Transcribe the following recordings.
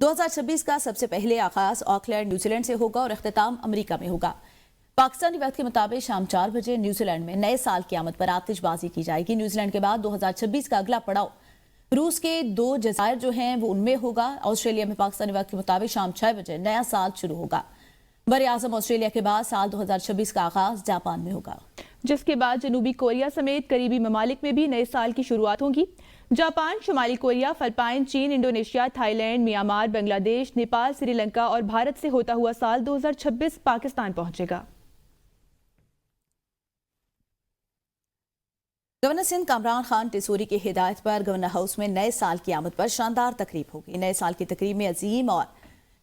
2026 کا سب سے پہلے آغاز آکلینڈ نیوزی لینڈ سے ہوگا اور اختتام امریکہ میں ہوگا۔ پاکستانی وقت کے مطابق شام 4 بجے نیوزی لینڈ میں نئے سال کی آمد پر آتش بازی کی جائے گی۔ نیوزی لینڈ کے بعد 2026 کا اگلا پڑاؤ روس کے 2 جزائر جو ہیں وہ ان میں ہوگا۔ آسٹریلیا میں پاکستانی وقت کے مطابق شام 6 بجے نیا سال شروع ہوگا۔ براعظم آسٹریلیا کے بعد سال 2026 کا آغاز جاپان میں ہوگا، جس کے بعد جنوبی کوریا سمیت قریبی ممالک میں بھی نئے سال کی شروعات ہوگی۔ جاپان، شمالی کوریا، فلپائن، چین، انڈونیشیا، تھائی لینڈ، میانمار، بنگلہ دیش، نیپال، سری لنکا اور بھارت سے ہوتا ہوا سال 2026 پاکستان پہنچے گا۔ گورنر سندھ کامران خان ٹیسوری کی ہدایت پر گورنر ہاؤس میں نئے سال کی آمد پر شاندار تقریب ہوگی۔ نئے سال کی تقریب میں عظیم اور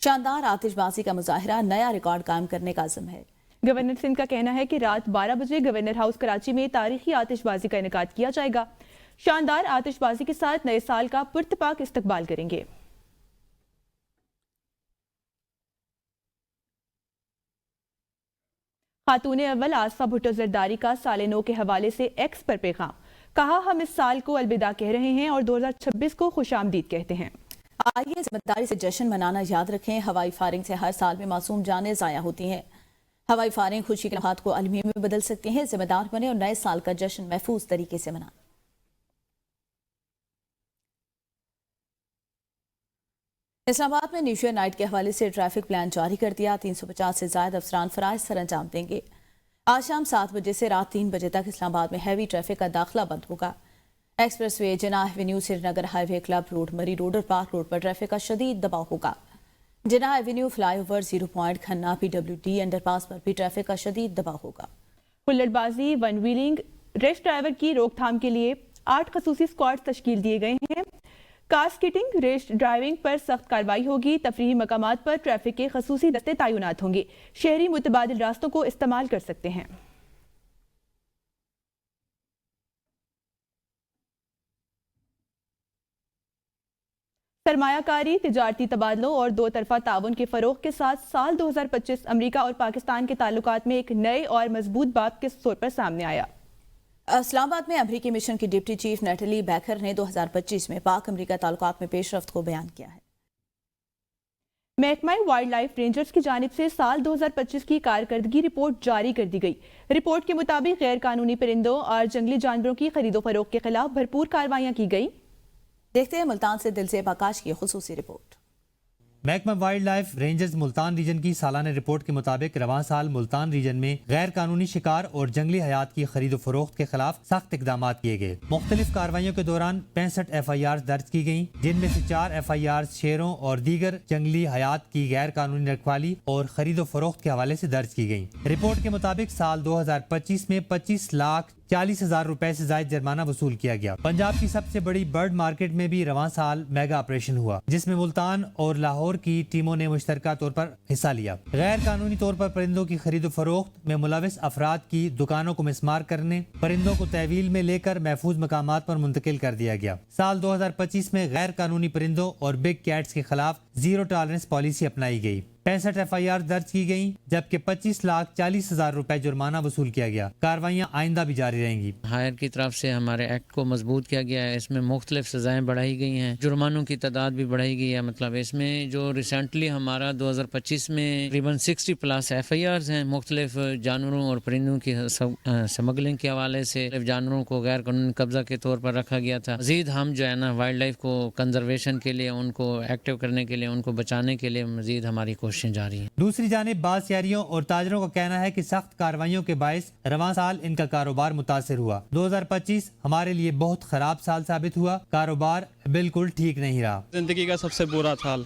شاندار آتش بازی کا مظاہرہ نیا ریکارڈ قائم کرنے کا عزم ہے۔ گورنر سندھ کا کہنا ہے کہ رات 12 بجے گورنر ہاؤس کراچی میں تاریخی آتش بازی کا انعقاد کیا جائے گا۔ شاندار آتش بازی کے ساتھ نئے سال کا پرتپاک استقبال کریں گے۔ خاتون اول آصفہ بھٹو زرداری کا سال نو کے حوالے سے ایکس پر پیغام، کہا ہم اس سال کو الوداع کہہ رہے ہیں اور 2026 کو خوش آمدید کہتے ہیں۔ آئیے ذمہ داری سے جشن منانا یاد رکھیں، ہوائی فائرنگ سے ہر سال میں معصوم جانیں ضائع ہوتی ہیں۔ ہوائی فائرنگ خوشی کے لمحات کو المیہ میں بدل سکتے ہیں، ذمہ دار بنیں اور نئے سال کا جشن محفوظ طریقے سے منائیں۔ اسلام آباد میں نیو ایئر نائٹ کے حوالے سے ٹریفک پلان جاری کر دیا، 350 سے زائد افسران فرائض سر انجام دیں گے۔ آج شام 7 بجے سے رات 3 بجے تک اسلام آباد میں ہیوی ٹریفک کا داخلہ بند ہوگا۔ Expressway, Jinnah avenue, Srinagar highway, club road, Murree road اور پارک روڈ پر ٹریفک کا شدید دباؤ ہوگا۔ Jinnah avenue, flyover, 0 point, Khanna, PWD underpass پر بھی ٹریفک کا شدید دباؤ ہوگا۔ ہلڑ بازی، ون ویلنگ، ریش ڈرائیور کی روک تھام کے لیے 8 خصوصی سکواڈ تشکیل دیے گئے ہیں۔ کار سکیٹنگ، ریش ڈرائیونگ پر سخت کارروائی ہوگی۔ تفریحی مقامات پر ٹریفک کے خصوصی دستے تعینات ہوں گے۔ شہری متبادل راستوں کو استعمال کر سکتے ہیں۔ سرمایہ کاری، تجارتی تبادلوں اور دو طرفہ تعاون کے فروغ کے ساتھ سال 2025 امریکہ اور پاکستان کے تعلقات میں ایک نئے اور مضبوط باب کے طور پر سامنے آیا۔ اسلام آباد میں امریکی مشن کی ڈپٹی چیف نیٹلی بیکر نے 2025 میں پاک امریکہ تعلقات میں پیش رفت کو بیان کیا ہے۔ محکمہ وائلڈ لائف رینجرز کی جانب سے سال 2025 کی کارکردگی رپورٹ جاری کر دی گئی۔ رپورٹ کے مطابق غیر قانونی پرندوں اور جنگلی جانوروں کی خرید و فروخت کے خلاف بھرپور کارروائیاں کی گئی۔ دیکھتے ہیں ملتان سے دلزیب آکاش کی خصوصی رپورٹ۔ محکمہ wild life rangers Multan region کی سالانہ رپورٹ کے مطابق رواں سال ملتان ریجن میں غیر قانونی شکار اور جنگلی حیات کی خرید و فروخت کے خلاف سخت اقدامات کیے گئے۔ مختلف کارروائیوں کے دوران 65 FIRs درج کی گئیں، جن میں سے 4 FIRs شیروں اور دیگر جنگلی حیات کی غیر قانونی رکھوالی اور خرید و فروخت کے حوالے سے درج کی گئیں۔ رپورٹ کے مطابق سال 2025 میں 25,40,000 روپے سے زائد جرمانہ وصول کیا گیا۔ پنجاب کی سب سے بڑی برڈ مارکیٹ میں بھی رواں سال میگا آپریشن ہوا، جس میں ملتان اور لاہور کی ٹیموں نے مشترکہ طور پر حصہ لیا۔ غیر قانونی طور پر پرندوں کی خرید و فروخت میں ملوث افراد کی دکانوں کو مسمار کرنے، پرندوں کو تحویل میں لے کر محفوظ مقامات پر منتقل کر دیا گیا۔ سال 2025 میں غیر قانونی پرندوں اور بگ کیٹس کے خلاف زیرو ٹالرنس پالیسی اپنائی گئی۔ 65 FIR درج کی گئیں، جبکہ 25,40,000 روپے جرمانہ وصول کیا گیا۔ کارروائیاں آئندہ بھی جاری رہیں گی۔ ہائر کی طرف سے ہمارے ایکٹ کو مضبوط کیا گیا ہے، اس میں مختلف سزائیں بڑھائی گئی ہیں، جرمانوں کی تعداد بھی بڑھائی گئی ہے۔ مطلب اس میں جو ریسنٹلی ہمارا 2025 میں تقریباً 60+ FIRs ہیں مختلف جانوروں اور پرندوں کی سمگلنگ کے حوالے سے، جانوروں کو غیر قانونی قبضہ کے طور پر رکھا گیا تھا۔ مزید ہم جو ہے نا وائلڈ لائف کو کنزرویشن کے لیے، ان کو ایکٹیو کرنے کے لیے، ان کو بچانے کے لیے مزید ہماری کوششیں جاری ہیں۔ دوسری جانب بعض شہریوں اور تاجروں کا کہنا ہے کہ سخت کارروائیوں کے باعث رواں سال ان کا کاروبار متاثر ہوا۔ 2025 ہمارے لیے بہت خراب سال ثابت ہوا، کاروبار بالکل ٹھیک نہیں رہا۔ زندگی کا سب سے برا سال،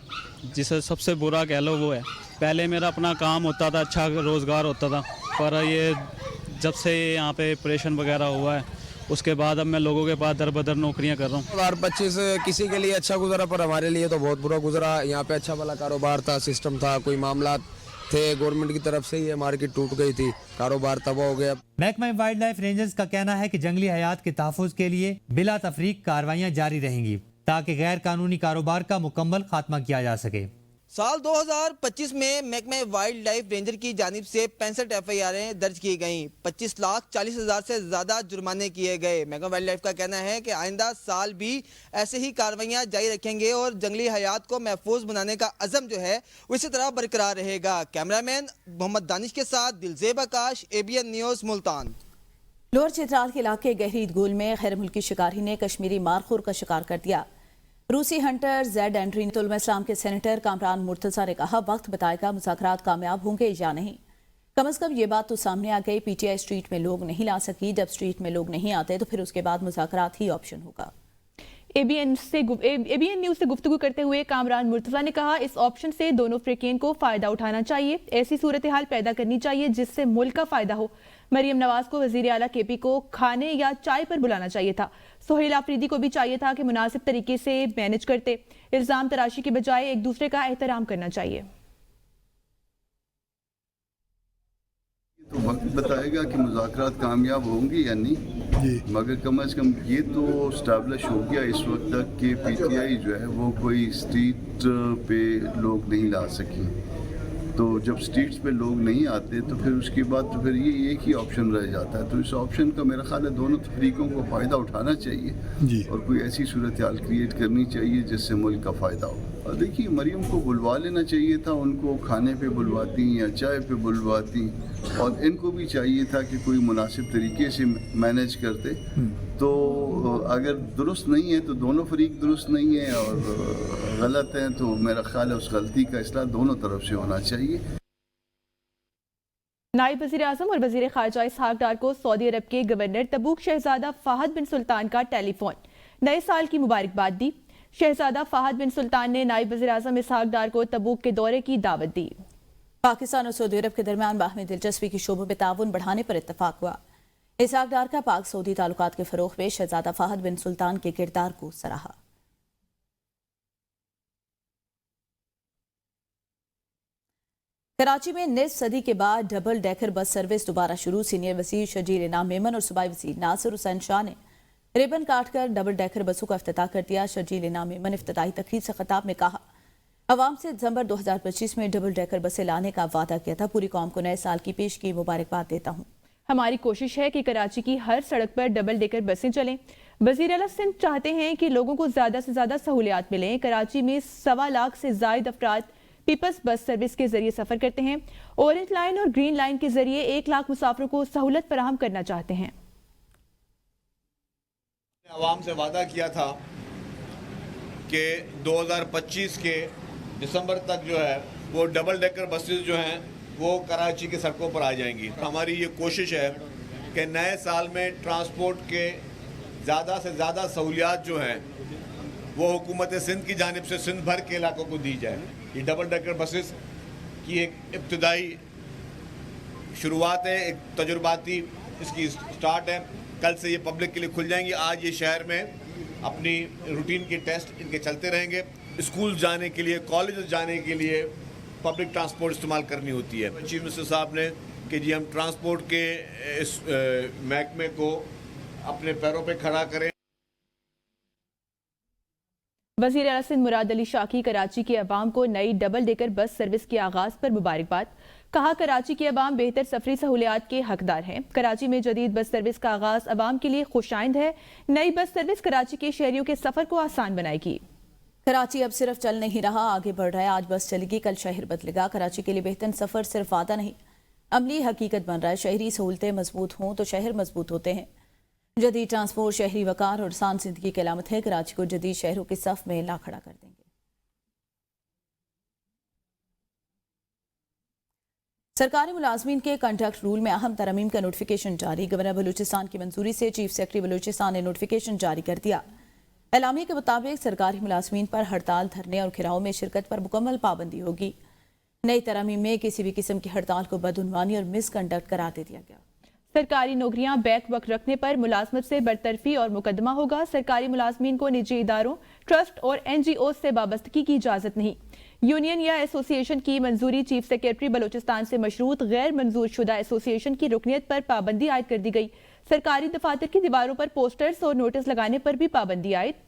جسے سب سے برا کہہ لو وہ ہے۔ پہلے میرا اپنا کام ہوتا تھا، اچھا روزگار ہوتا تھا، پر یہ جب سے یہاں پہ آپریشن وغیرہ ہوا ہے اس کے بعد اب میں لوگوں کے پاس در بدر نوکریاں کر رہا ہوں۔ 2025 کسی کے لیے اچھا گزرا پر ہمارے لیے تو بہت برا گزرا۔ یہاں پہ اچھا والا کاروبار تھا، سسٹم تھا، کوئی معاملات تھے، گورنمنٹ کی طرف سے یہ مارکیٹ ٹوٹ گئی تھی، کاروبار تباہ ہو گیا۔ محکمہ وائلڈ لائف رینجرز کا کہنا ہے کہ جنگلی حیات کے تحفظ کے لیے بلا تفریق کارروائیاں جاری رہیں گی تاکہ غیر قانونی کاروبار کا مکمل خاتمہ کیا جا سکے۔ سال 2025 میں محکمہ وائلڈ لائف رینجر کی جانب سے 65 FIR درج کی گئیں، 25,40,000 سے زیادہ جرمانے کیے گئے۔ محکمہ وائلڈ لائف کا کہنا ہے کہ آئندہ سال بھی ایسے ہی کارروائیاں جاری رکھیں گے اور جنگلی حیات کو محفوظ بنانے کا عزم جو ہے وہ اسی طرح برقرار رہے گا۔ کیمرامین محمد دانش کے ساتھ Dilzeb Akash, ABN news, Multan. Lower Chitral کے علاقے گہرید گول میں غیر ملکی شکاری نے کشمیری مارخور کا شکار کر دیا۔ روسی ہنٹر زیڈ اینڈری علماء اسلام کے سینیٹر کامران مرتضیٰ نے کہا وقت بتائے گا مذاکرات کامیاب ہوں گے یا نہیں۔ کم از کم یہ بات تو سامنے آ گئی، PTI اسٹریٹ میں لوگ نہیں لا سکی، جب اسٹریٹ میں لوگ نہیں آتے تو پھر اس کے بعد مذاکرات ہی آپشن ہوگا۔ ABN نیوز سے گفتگو کرتے ہوئے کامران مرتضیٰ نے کہا اس آپشن سے دونوں فریقین کو فائدہ اٹھانا چاہیے، ایسی صورتحال پیدا کرنی چاہیے جس سے ملک کا فائدہ ہو۔ مریم نواز کو وزیر اعلیٰ KP کو کھانے یا چائے پر بلانا چاہیے تھا، سہیل آفریدی کو بھی چاہیے تھا کہ مناسب طریقے سے مینج کرتے، الزام تراشی کے بجائے ایک دوسرے کا احترام کرنا چاہیے۔ تو وقت بتائے گا کہ مذاکرات کامیاب ہوں گی یا نہیں، مگر کم از کم یہ تو اسٹیبلش ہو گیا اس وقت تک کہ PTI جو ہے وہ کوئی اسٹریٹ پہ لوگ نہیں لا سکی۔ تو جب اسٹریٹس پہ لوگ نہیں آتے تو پھر اس کے بعد تو پھر یہ ایک ہی آپشن رہ جاتا ہے، تو اس آپشن کا میرا خیال ہے دونوں فریقوں کو فائدہ اٹھانا چاہیے اور کوئی ایسی صورتحال کریٹ کرنی چاہیے جس سے ملک کا فائدہ ہو۔ اور دیکھیے مریم کو بلوا لینا چاہیے تھا، ان کو کھانے پہ بلواتی یا چائے پہ بلواتی، اور ان کو بھی چاہیے تھا کہ کوئی مناسب طریقے سے مینیج کرتے۔ تو اگر درست نہیں ہے تو دونوں فریق درست نہیں ہیں، اور غلط ہیں تو میرا خیال ہے اس غلطی کا اصلاح دونوں طرف سے ہونا چاہیے۔ نائب وزیر اعظم اور وزیر خارجہ اسحاق ڈار کو سعودی عرب کے گورنر تبوک شہزادہ فہد بن سلطان کا ٹیلی فون، نئے سال کی مبارکباد دی۔ شہزادہ فہد بن سلطان نے نائب وزیر اعظم اسحاق ڈار کو تبوک کے دورے کی دعوت دی۔ پاکستان اور سعودی عرب کے درمیان باہمی دلچسپی کی شعبوں میں تعاون بڑھانے پر اتفاق ہوا۔ اسحاق ڈار کا پاک سعودی تعلقات کے فروغ میں شہزادہ فہد بن سلطان کے کردار کو سراہا۔ کراچی میں نصف صدی کے بعد ڈبل ڈیکر بس سروس دوبارہ شروع۔ سینئر وزیر شرجیل انعام میمن اور صوبائی وزیر ناصر حسین شاہ نے ریبن کاٹ کر ڈبل ڈیکر بسوں کا افتتاح کر دیا۔ شرجیل انعام میمن افتتاحی تقریب سے خطاب میں کہا عوام سے دسمبر 2025 میں ڈبل ڈیکر بسیں لانے کا وعدہ کیا تھا، پوری قوم کو نئے سال کی پیش کی مبارکباد دیتا ہوں۔ ہماری کوشش ہے کہ کراچی کی ہر سڑک پر ڈبل ڈیکر بسیں چلیں۔ وزیر اعلیٰ سندھ چاہتے ہیں کہ لوگوں کو زیادہ سے زیادہ سہولیات ملیں۔ کراچی میں 1.25 لاکھ سے زائد افراد پیپلز بس سروس کے ذریعے سفر کرتے ہیں۔ اورنج لائن اور گرین لائن کے ذریعے 1 لاکھ مسافروں کو سہولت فراہم کرنا چاہتے ہیں۔ عوام سے وعدہ کیا تھا کہ 2025 کے دسمبر تک جو ہے وہ ڈبل ڈیکر بسز جو ہیں وہ کراچی کے سڑکوں پر آ جائیں گی۔ ہماری یہ کوشش ہے کہ نئے سال میں ٹرانسپورٹ کے زیادہ سے زیادہ سہولیات جو ہیں وہ حکومت سندھ کی جانب سے سندھ بھر کے علاقوں کو دی جائے۔ یہ ڈبل ڈیکر بسز کی ایک ابتدائی شروعات ہے، ایک تجرباتی اس کی سٹارٹ ہے، کل سے یہ پبلک کے لیے کھل جائیں گی۔ آج یہ شہر میں اپنی روٹین کے ٹیسٹ ان کے چلتے رہیں گے۔ اسکول جانے کے لیے، کالجز جانے کے لیے پبلک ٹرانسپورٹ استعمال کرنی ہوتی ہے۔ چیف منسٹر صاحب نے کہ جی ہم ٹرانسپورٹ کے اس محکمے کو اپنے پیروں پہ کھڑا کریں۔ وزیر اعلیٰ سندھ مراد علی شاہ کی کراچی کے عوام کو نئی ڈبل ڈیکر بس سروس کے آغاز پر مبارکباد۔ کہا کراچی کے عوام بہتر سفری سہولیات کے حقدار ہیں۔ کراچی میں جدید بس سروس کا آغاز عوام کے لیے خوش آئند ہے۔ نئی بس سروس کراچی کے شہریوں کے سفر کو آسان بنائے گی۔ کراچی اب صرف چل نہیں رہا، آگے بڑھ رہا ہے۔ آج بس چلے گی، کل شہر بدلے گا۔ کراچی کے لیے بہتر سفر صرف وعدہ نہیں، عملی حقیقت بن رہا ہے۔ شہری سہولتیں مضبوط ہوں تو شہر مضبوط ہوتے ہیں۔ جدید ٹرانسپورٹ شہری وقار اور آسان زندگی کی علامت ہے۔ کراچی کو جدید شہروں کے صف میں لا کھڑا کر دیں گے۔ سرکاری ملازمین کے کنٹریکٹ رول میں اہم ترامیم کا نوٹیفیکیشن جاری۔ گورنر بلوچستان کی منظوری سے چیف سیکرٹری بلوچستان نے نوٹیفیکیشن جاری کر دیا۔ اعلامیے کے مطابق سرکاری ملازمین پر ہڑتال، دھرنے اور گھیراؤ میں شرکت پر مکمل پابندی ہوگی۔ نئی ترامیم میں کسی بھی قسم کی ہڑتال کو بدعنوانی اور مس کنڈکٹ قرار دے دیا گیا۔ سرکاری نوکریاں بیک وقت رکھنے پر ملازمت سے برطرفی اور مقدمہ ہوگا۔ سرکاری ملازمین کو نجی اداروں، ٹرسٹ اور NGOs سے وابستگی کی اجازت نہیں۔ یونین یا ایسوسی ایشن کی منظوری چیف سیکرٹری بلوچستان سے مشروط غیر منظور شدہ ایسوسی ایشن کی رکنیت پر پابندی عائد کر دی گئی۔ سرکاری دفاتر کی دیواروں پر پوسٹرز اور نوٹس لگانے پر بھی پابندی عائد۔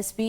SP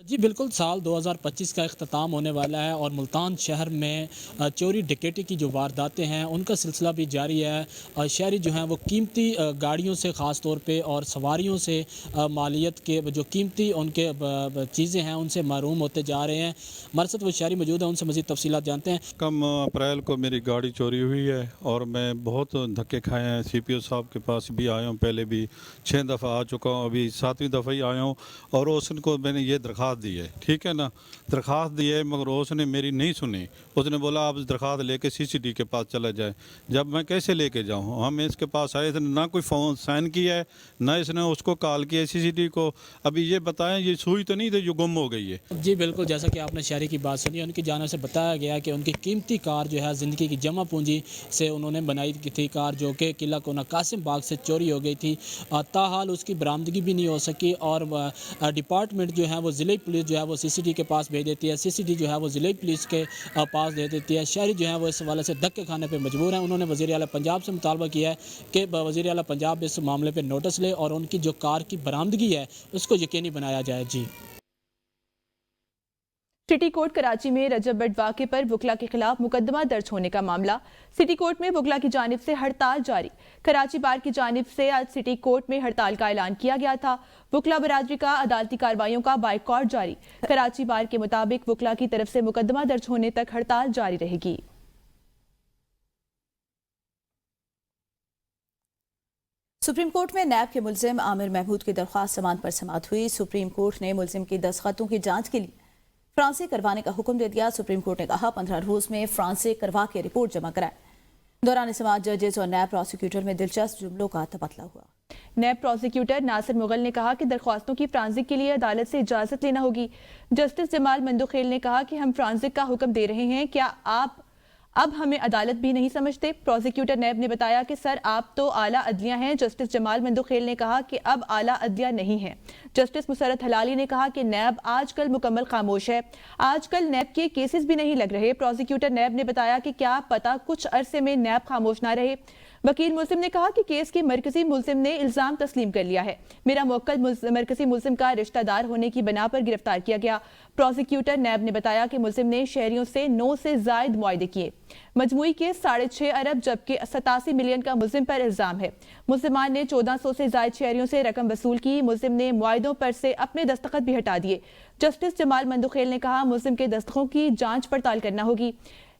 جی بالکل، سال 2025 کا اختتام ہونے والا ہے اور ملتان شہر میں چوری ڈکیٹی کی جو وارداتیں ہیں ان کا سلسلہ بھی جاری ہے۔ شہری جو ہیں وہ قیمتی گاڑیوں سے خاص طور پہ اور سواریوں سے مالیت کے جو قیمتی ان کے چیزیں ہیں ان سے محروم ہوتے جا رہے ہیں۔ ہمارے ساتھ وہ شہری موجود ہیں، ان سے مزید تفصیلات جانتے ہیں۔ کم اپریل کو میری گاڑی چوری ہوئی ہے اور میں بہت دھکے کھائے ہیں۔ سی پی او صاحب کے پاس بھی آیا ہوں، پہلے بھی 6 دفعہ آ چکا ہوں، ابھی 7ویں دفعہ ہی آیا ہوں اور اس کو میں نے یہ درخواست دی ہے، ٹھیک ہے نا، درخواست دی ہے مگر اس نے میری نہیں سنی۔ اس نے بولا آپ درخواست لے کے CCD کے پاس چلا جائے۔ جب میں کیسے لے کے جاؤں؟ ہم اس کے پاس آئے، اس نے نہ کوئی فون سائن کیا ہے، نہ اس نے اس کو کال کیا ہے CCD کو۔ ابھی یہ بتائیں یہ سوئی تو نہیں تھی جو گم ہو گئی ہے؟ جی بالکل، جیسا کہ آپ نے شہری کی بات سنی، ان کی جانب سے بتایا گیا کہ ان کی قیمتی کار جو ہے زندگی کی جمع پونجی سے انہوں نے بنائی تھی کار، جو کہ قلعہ کونا قاسم باغ سے چوری ہو گئی تھی۔ تاحال اس کی برآمدگی بھی نہیں ہو سکی اور ڈپارٹمنٹ جو ہے وہ ضلعی پولیس جو ہے وہ CCD کے پاس بھیج دیتی ہے، CCD جو ہے وہ ضلعی پولیس کے پاس دے دیتی ہے۔ شہری جو ہیں وہ اس حوالے سے دھکے کھانے پہ مجبور ہیں۔ انہوں نے وزیر اعلیٰ پنجاب سے مطالبہ کیا ہے کہ وزیر اعلیٰ پنجاب اس معاملے پہ نوٹس لے اور ان کی جو کار کی برآمدگی ہے اس کو یقینی بنایا جائے۔ جی سٹی کورٹ کراچی میں رجب بٹ واقعے پر وکلا کے خلاف مقدمہ درج ہونے کا معاملہ، سٹی کورٹ میں وکلا کی جانب سے ہڑتال جاری۔ کراچی بار کی جانب سے آج سٹی کورٹ میں ہڑتال کا اعلان کیا گیا تھا۔ وکلا برادری کا عدالتی کارروائیوں کا بائیکاٹ جاری۔ کراچی بار کے مطابق وکلا کی طرف سے مقدمہ درج ہونے تک ہڑتال جاری رہے گی۔ سپریم کورٹ میں نیب کے ملزم عامر محمود کی درخواست ضمانت پر سماعت ہوئی۔ سپریم کورٹ نے ملزم کی دستخطوں کی جانچ کے لیے فرانس سے کروانے کا حکم دے دیا۔ سپریم کورٹ نے کہا 15 روز میں فرانس سے کروا کے رپورٹ جمع کرائیں۔ دوران سماعت ججز اور نیب پروسیکیوٹر میں دلچسپ جملوں کا تبادلہ ہوا۔ نیب پروسیکیوٹر ناصر مغل نے کہا کہ درخواستوں کی فرانسک کے لیے عدالت سے اجازت لینا ہوگی۔ جسٹس جمال مندوخیل نے کہا کہ ہم فرانسک کا حکم دے رہے ہیں، کیا آپ اب ہمیں عدالت بھی نہیں سمجھتے؟ پروسیکیوٹر نیب نے بتایا کہ سر آپ تو اعلیٰ عدلیہ ہیں۔ جسٹس جمال مندوخیل نے کہا کہ اب اعلیٰ عدلیہ نہیں ہیں۔ جسٹس مسرت ہلالی نے کہا کہ نیب آج کل مکمل خاموش ہے، آج کل نیب کے کیسز بھی نہیں لگ رہے۔ پروسیکیوٹر نیب نے بتایا کہ کیا پتہ کچھ عرصے میں نیب خاموش نہ رہے۔ وکیل ملزم نے کہا کہ کیس کے مرکزی ملزم نے الزام تسلیم کر لیا ہے، میرا موکل مرکزی ملزم کا رشتہ دار ہونے کی بنا پر گرفتار کیا گیا۔ پروسیکیوٹر نیب نے بتایا کہ ملزم نے شہریوں سے 9 سے زائد معاہدے کیے، مجموعی کے 6.5 ارب جبکہ 87 ملین کا ملزم پر الزام ہے۔ ملزمان نے 1400 سے زائد شہریوں سے رقم وصول کی۔ ملزم نے معاہدوں پر سے اپنے دستخط بھی ہٹا دیے۔ جسٹس جمال مندوخیل نے کہا ملزم کے دستخطوں کی جانچ پڑتال کرنا ہوگی۔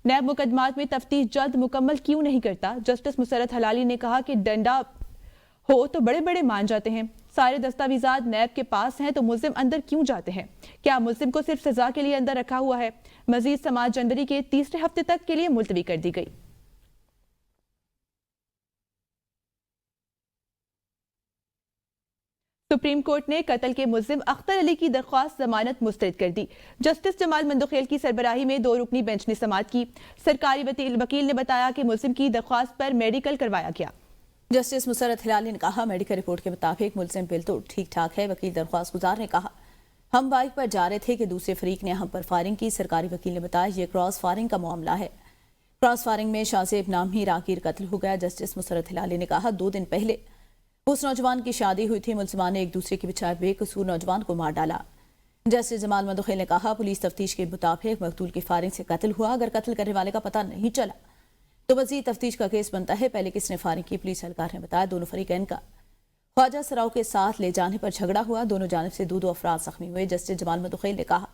نیب مقدمات میں تفتیش جلد مکمل کیوں نہیں کرتا؟ جسٹس مسرت ہلالی نے کہا کہ ڈنڈا ہو تو بڑے بڑے مان جاتے ہیں، سارے دستاویزات نیب کے پاس ہیں تو ملزم اندر کیوں جاتے ہیں؟ کیا ملزم کو صرف سزا کے لیے اندر رکھا ہوا ہے؟ مزید سماعت جنوری کے تیسرے ہفتے تک کے لیے ملتوی کر دی گئی۔ سپریم کورٹ نے قتل کے ملزم اختر علی کی درخواست ضمانت مسترد کر دی۔ جسٹس جمال مندوخیل کی سربراہی میں 2 رکنی بینچ نے سماعت کی۔ سرکاری وکیل نے بتایا کہ ملزم کی درخواست پر میڈیکل کروایا گیا۔ جسٹس مسرت ہلالی نے کہا میڈیکل رپورٹ کے مطابق ملزم بل تو ٹھیک ٹھاک ہے۔ وکیل درخواست گزار نے کہا ہم بائک پر جا رہے تھے کہ دوسرے فریق نے ہم پر فائرنگ کی۔ سرکاری وکیل نے بتایا یہ کراس فائرنگ کا معاملہ ہے، کراس فائرنگ میں شاذیب نامی راکیر قتل ہو گیا۔ جسٹس مسرت ہلالی نے کہا 2 دن پہلے اس نوجوان کی شادی ہوئی تھی، ملزمان نے ایک دوسرے کے بچائے بے قصور نوجوان کو مار ڈالا۔ جسٹس جمال مندوخیل نے کہا پولیس تفتیش کے مطابق مقتول کی فائرنگ سے قتل ہوا، اگر قتل کرنے والے کا پتہ نہیں چلا تو مزید تفتیش کا کیس بنتا ہے۔ پہلے کس نے فائرنگ کی؟ پولیس اہلکار نے بتایا دونوں فریقین کا خواجہ سراؤ کے ساتھ لے جانے پر جھگڑا ہوا، دونوں جانب سے 2 افراد زخمی ہوئے۔ جسٹس جمال مندوخیل نے کہا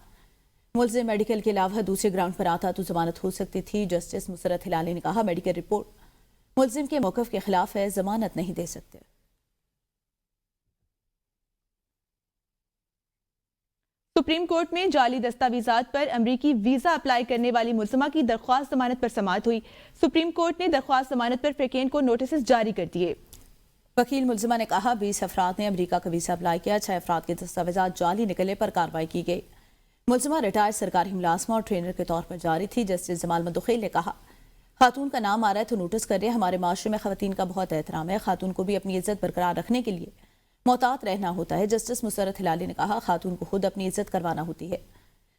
ملزم میڈیکل کے علاوہ دوسرے گراؤنڈ پر آتا تو ضمانت ہو سکتی تھی۔ جسٹس مسرت ہلالی نے کہا میڈیکل رپورٹ ملزم کے موقف کے خلاف ہے، ضمانت نہیں دے سکتے۔ سپریم کورٹ میں جعلی دستاویزات پر امریکی ویزا اپلائی کرنے والی ملزمہ کی درخواست ضمانت پر سماعت ہوئی۔ سپریم کورٹ نے درخواست ضمانت پر فریقین کو نوٹسز جاری کر دیے۔ وکیل ملزمہ نے کہا 20 افراد نے امریکہ کا ویزا اپلائی کیا، 6 افراد کے دستاویزات جعلی نکلنے پر کارروائی کی گئی۔ ملزمہ ریٹائر سرکاری ملازمہ اور ٹرینر کے طور پر جاری تھی۔ جسٹس جمال مندوخیل نے کہا خاتون کا نام آ رہا ہے تو نوٹس کر رہے، ہمارے معاشرے میں خواتین کا بہت احترام ہے، خاتون کو بھی اپنی عزت برقرار رکھنے کے لیے محتاط رہنا ہوتا ہے۔ جسٹس مسرت ہلالی نے کہا خاتون کو خود اپنی عزت کروانا ہوتی ہے۔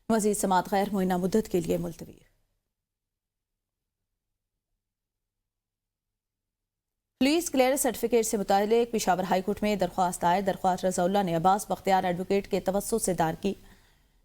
مزید سماعت غیر معینہ مدت کے لیے ملتوی۔ پولیس کلیئرنس سرٹیفکیٹ سے متعلق پشاور ہائی کورٹ میں درخواست آئے۔ درخواست رضا اللہ نے عباس بختیار ایڈوکیٹ کے توسط سے دائر کی۔